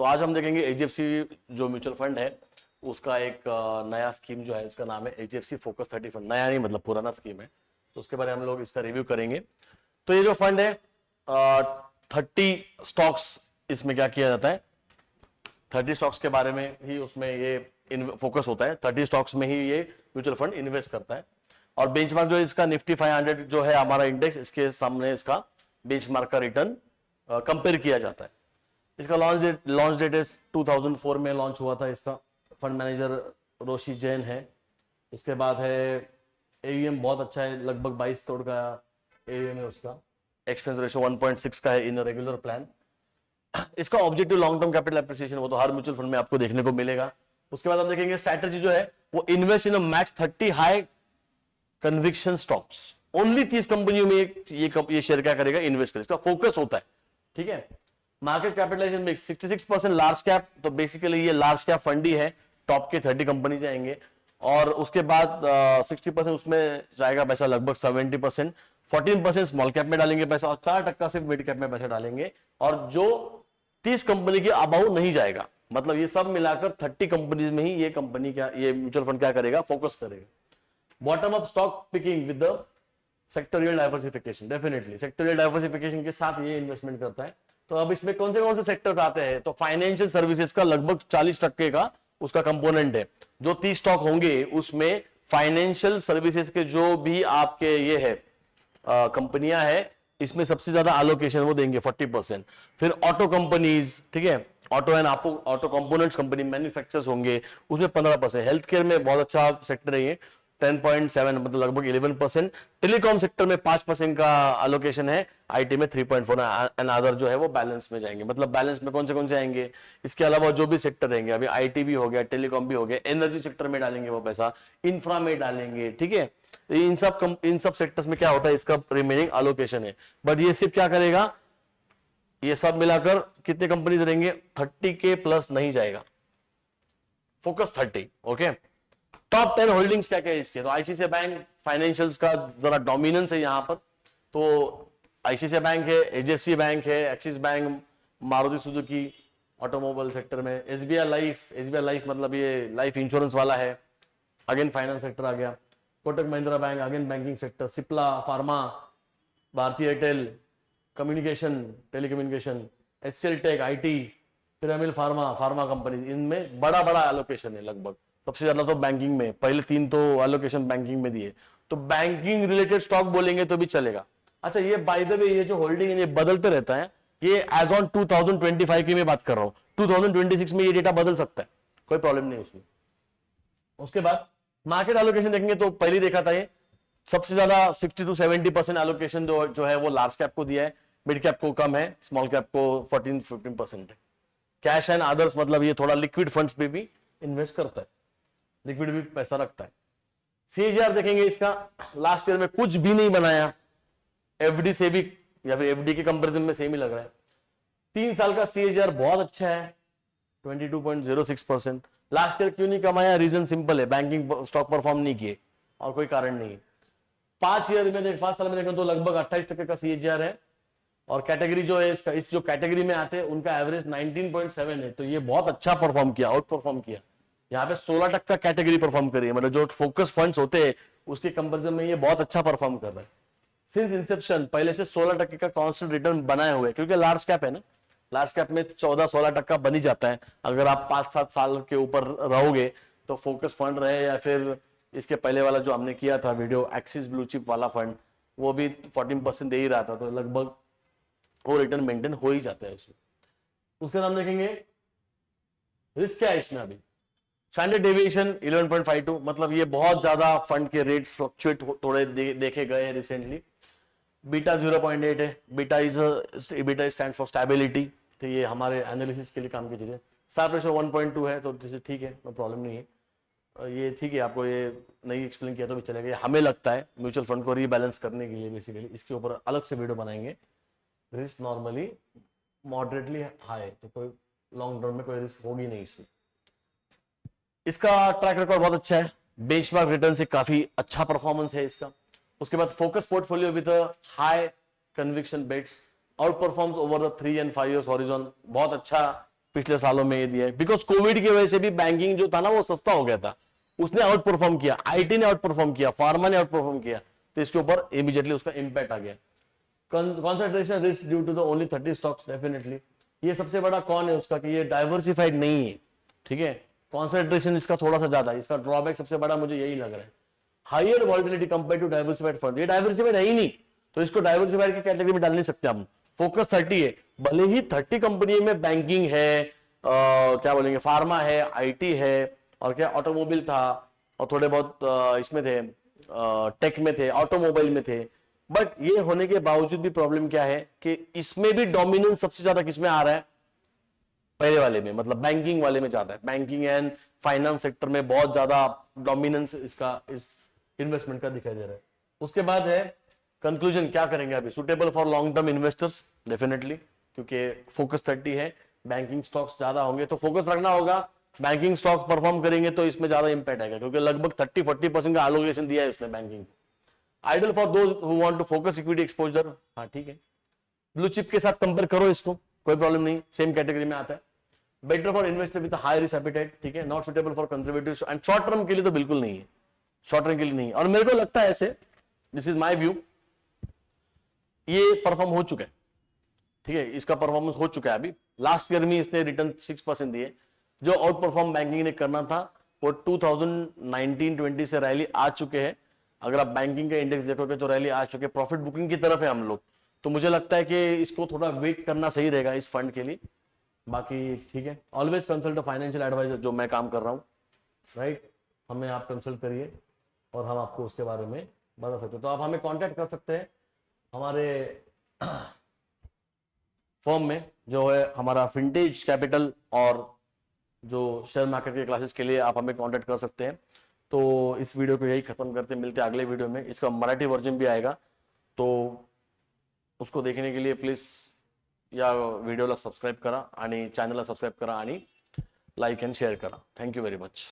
तो आज हम देखेंगे एचडीएफसी जो म्यूचुअल फंड है उसका एक नया स्कीम जो है, इसका नाम है एचडीएफसी फोकस 30 फंड। नया नहीं मतलब पुराना स्कीम है, तो उसके बारे में हम लोग इसका रिव्यू करेंगे। तो ये जो फंड है 30 स्टॉक्स, इसमें क्या किया जाता है, 30 स्टॉक्स के बारे में ही उसमें ये फोकस होता है। 30 स्टॉक्स में ही ये म्यूचुअल फंड इन्वेस्ट करता है। और बेंचमार्क जो है इसका निफ्टी 500 जो है हमारा इंडेक्स, इसके सामने इसका बेंचमार्क का रिटर्न कंपेयर किया जाता है। इसका लॉन्च डेट है 2004 में लॉन्च हुआ था। इसका फंड मैनेजर रोशी जैन है। इसके बाद है एयूएम बहुत अच्छा है, लगभग 22 करोड़ का एयूएम है उसका। एक्सपेंस रेशियो 1.6 का है इन रेगुलर प्लान। इसका objective long term capital appreciation, वो तो हर म्यूचुअल फंड में आपको देखने को मिलेगा। उसके बाद हम देखेंगे स्ट्रैटेजी जो है वो invest in max 30 high conviction stocks. Only 30 कंपनियों में ये शेयर क्या करेगा, इन्वेस्ट करेगा। इसका फोकस होता है, ठीक है। मार्केट कैपिटलाइजेशन में 66% लार्ज कैप, तो बेसिकली ये लार्ज कैप फंड ही है। टॉप के 30 कंपनी जाएंगे और उसके बाद 60% उसमें जाएगा पैसा, लगभग 70%। 14% स्मॉल कैप में डालेंगे पैसा और 4% सिर्फ मिड कैप में पैसा डालेंगे। और जो 30 कंपनी के अबाउ नहीं जाएगा, मतलब ये सब मिलाकर 30 कंपनीज में ही ये कंपनी क्या, ये म्यूचुअल फंड क्या करेगा, फोकस करेगा। Bottom up stock picking with the sectoral diversification, definitely sectoral diversification के साथ ये इन्वेस्टमेंट करता है। तो अब इसमें कौन से सेक्टर्स आते हैं, तो फाइनेंशियल सर्विसेज का लगभग 40% का उसका कंपोनेंट है। जो 30 स्टॉक होंगे उसमें फाइनेंशियल सर्विसेज के जो भी आपके ये है कंपनियां है, इसमें सबसे ज्यादा एलोकेशन वो देंगे 40%। फिर ऑटो कंपनीज, ठीक है, auto and auto components company, manufacturers होंगे, उसमें 15%। हेल्थ केयर में बहुत अच्छा सेक्टर है ये, 10.7 मतलब लगभग 11%। टेलीकॉम सेक्टर में 5% का एलोकेशन है। आईटी में 3.4 एंड अदर जो है वो बैलेंस में जाएंगे। मतलब बैलेंस में कौन से आएंगे, इसके अलावा जो भी सेक्टर रहेंगे, अभी आईटी भी हो गया, टेलीकॉम भी हो गया, एनर्जी सेक्टर में डालेंगे वो पैसा, इंफ्रा में डालेंगे, ठीक है। इन सब सेक्टर्स में क्या होता है, इसका रिमेनिंग एलोकेशन है। बट ये सिर्फ क्या करेगा, ये सब मिलाकर कितने कंपनीज रहेंगे, 30 के प्लस नहीं जाएगा, फोकस 30। ओके, टॉप 10 होल्डिंग्स क्या क्या है इसके, तो आईसीआईसीआई बैंक फाइनेंशियल्स का जरा डोमिनेंस है यहां पर। तो आईसीआईसीआई बैंक है, एचडीएफसी बैंक है, axis bank, Maruti Suzuki automobile sector में, एसबीआई लाइफ मतलब ये लाइफ इंश्योरेंस वाला है, अगेन फाइनेंस सेक्टर आ गया। Kotak Mahindra bank again banking sector, Cipla pharma, Bharti Airtel communication telecommunication, HCL tech IT, Piramal pharma company, इनमें बड़ा एलोकेशन है। लगभग सबसे ज्यादा तो बैंकिंग में, पहले 3 तो एलोकेशन बैंकिंग में दिए। तो बैंकिंग रिलेटेड स्टॉक बोलेंगे तो भी चलेगा। अच्छा, ये बाय द वे ये जो होल्डिंग है ये बदलते रहता है। ये एज ऑन 2025 की मैं बात कर रहा हूं, 2026 में ये डेटा बदल सकता है, कोई प्रॉब्लम नहीं उसमें। उसके बाद मार्केट एलोकेशन देखेंगे तो पहले देखा था ये सबसे ज्यादा 60 to 70% एलोकेशन जो है वो लार्ज कैप को दिया है, मिड कैप को कम है, स्मॉल कैप को 14-15% है। कैश एंड अदर्स मतलब ये थोड़ा लिक्विड फंड्स पे भी इन्वेस्ट करता है, लिक्विड भी पैसा रखता है। सीएजीआर देखेंगे इसका, लास्ट ईयर में कुछ भी नहीं बनाया, एफडी से भी या फिर एफडी के कंपैरिजन में सेम ही लग रहा है। 3 साल का सीएजीआर बहुत अच्छा है, 22.06%। लास्ट ईयर क्यों नहीं कमाया, रीजन सिंपल है, बैंकिंग स्टॉक परफॉर्म नहीं किए और कोई कारण नहीं है। 5 साल में देखो तो लगभग 28% का सीएजीआर है। और कैटेगरी जो है इसका, इस जो कैटेगरी में आते हैं उनका एवरेज 19.7 है, तो ये बहुत अच्छा परफॉर्म किया, आउट परफॉर्म किया। यहाँ पे 16% कैटेगरी परफॉर्म करी है, मतलब जो फोकस फंड्स होते हैं उसके कंपैरिजन में ये बहुत अच्छा परफॉर्म कर रहा है। सिंस इंसेप्शन पहले से 16% का कांस्टेंट रिटर्न बनाए हुए, क्योंकि लार्ज कैप है ना, लार्ज कैप में 14-16% बन ही जाता है। अगर आप 5-7 साल के ऊपर रहोगे तो फोकस फंड रहे या फिर इसके पहले वाला जो हमने किया था वीडियो, एक्सिस ब्लू चिप वाला फंड, वो भी 14% दे ही रहा था, तो लगभग वो रिटर्न मेंटेन हो ही जाता है उसमें। उसका नाम देखेंगे, रिस्क क्या है इसमें, अभी स्टैंडर्ड डेविएशन 11.52, मतलब ये बहुत ज्यादा फंड के रेट्स फ्लक्चुएट थोड़े देखे गए हैं रिसेंटली। बीटा 0.8 है, बीटा स्टैंड फॉर स्टेबिलिटी, तो ये हमारे एनालिसिस के लिए काम की चीज है। स्टार प्रेशर 1.2 है, तो जैसे ठीक है, नो प्रॉब्लम नहीं है। ये ठीक है, आपको ये नहीं एक्सप्लेन किया तो भी चलेगा। हमें लगता है म्यूचुअल फंड को रीबैलेंस करने के लिए बेसिकली इसके ऊपर अलग से वीडियो बनाएंगे। रिस्क नॉर्मली मॉडरेटली हाई, तो कोई लॉन्ग टर्म में कोई रिस्क होगी नहीं इसमें। इसका ट्रैक रिकॉर्ड बहुत अच्छा है, बेंचमार्क रिटर्न से काफी अच्छा परफॉर्मेंस है इसका। उसके बाद focus portfolio with high conviction bets, outperforms over the 3 and 5 years horizon, बहुत अच्छा पिछले सालों में ये दिया है, बिकॉज कोविड की वजह से भी बैंकिंग जो था ना वो सस्ता हो गया था, उसने आउट परफॉर्म किया, आईटी ने आउट परफॉर्म किया, फार्मा ने आउट परफॉर्म किया, तो इसके ऊपर इमीडिएटली उसका इंपैक्ट आ गया। Concentration risk due to the only 30 stocks, definitely ये सबसे बड़ा कौन है उसका कि ये डाइवर्सिफाइड नहीं है, ठीक है, कॉन्सेंट्रेशन इसका थोड़ा सा ज्यादा है, इसका ड्रॉबैक सबसे बड़ा मुझे यही लग रहा है, higher volatility compare to diversified fund, ये डाइवर्सिफाइड है ही नहीं, तो इसको डाइवर्सिफाइड की कैटेगरी में डाल नहीं सकते हम। फोकस 30 है, भले ही 30 कंपनी में बैंकिंग है, क्या बोलेंगे, फार्मा है, आईटी है, और क्या ऑटोमोबाइल था, और थोड़े बहुत इसमें थे, टेक में थे, ऑटोमोबाइल में थे, बट ये होने के बावजूद भी प्रॉब्लम क्या है कि इसमें भी डोमिनेंस सबसे ज्यादा किसमें आ रहा है, पहले वाले में, मतलब बैंकिंग वाले में ज्यादा है, बैंकिंग एंड फाइनेंस सेक्टर में बहुत ज्यादा डोमिनेंस इसका, इस इन्वेस्टमेंट का दिखाई दे रहा है। उसके बाद है कंक्लूजन, क्या करेंगे अभी, suitable for long term investors, definitely, क्योंकि फोकस 30 है, बैंकिंग स्टॉक्स ज्यादा होंगे तो फोकस रखना होगा, बैंकिंग स्टॉक्स परफॉर्म करेंगे तो इसमें ज्यादा इंपैक्ट आएगा, क्योंकि लगभग 30-40% का एलोकेशन दिया है उसने banking. Ideal for those who want to focus equity exposure, हाँ ठीक है, ब्लू चिप के साथ कंपेयर करो इसको, कोई प्रॉब्लम नहीं, सेम कैटेगरी में आता है। Better for investor with high risk appetite, ठीक है, not suitable for conservative and short term के लिए तो बिल्कुल नहीं है, शॉर्ट टर्म के लिए नहीं। और मेरे को लगता है ऐसे, दिस इज माय व्यू, ये परफॉर्म हो चुका है, ठीक है, इसका परफॉर्मेंस हो चुका है अभी, लास्ट ईयर में इसने रिटर्न 6% दिए, जो आउट परफॉर्म बैंकिंग ने करना था वो 2019-20 से रैली आ चुके हैं, अगर आप बैंकिंग का इंडेक्स देखोगे तो रैली आ चुके, प्रॉफिट बुकिंग की तरफ है हम लोग, तो मुझे लगता है कि इसको थोड़ा वेट करना सही रहेगा इस फंड के लिए। बाकी ठीक है, always consult a financial advisor, जो मैं काम कर रहा हूँ, राइट, हमें आप कंसल्ट करिए और हम आपको उसके बारे में बता सकते हैं, तो आप हमें कांटेक्ट कर सकते हैं हमारे फर्म में, जो है हमारा फिंटेज कैपिटल, और जो शेयर मार्केट के क्लासेस के लिए आप हमें कांटेक्ट कर सकते हैं। तो इस वीडियो को यही खत्म करते, मिलते हैं अगले वीडियो में, इसका मराठी वर्जन भी आएगा, तो उसको देखने के लिए प्लीज या व्हिडिओला सबस्क्राईब करा आणि चॅनलला सबस्क्राईब करा आणि लाईक अँड शेअर करा। Thank you very much.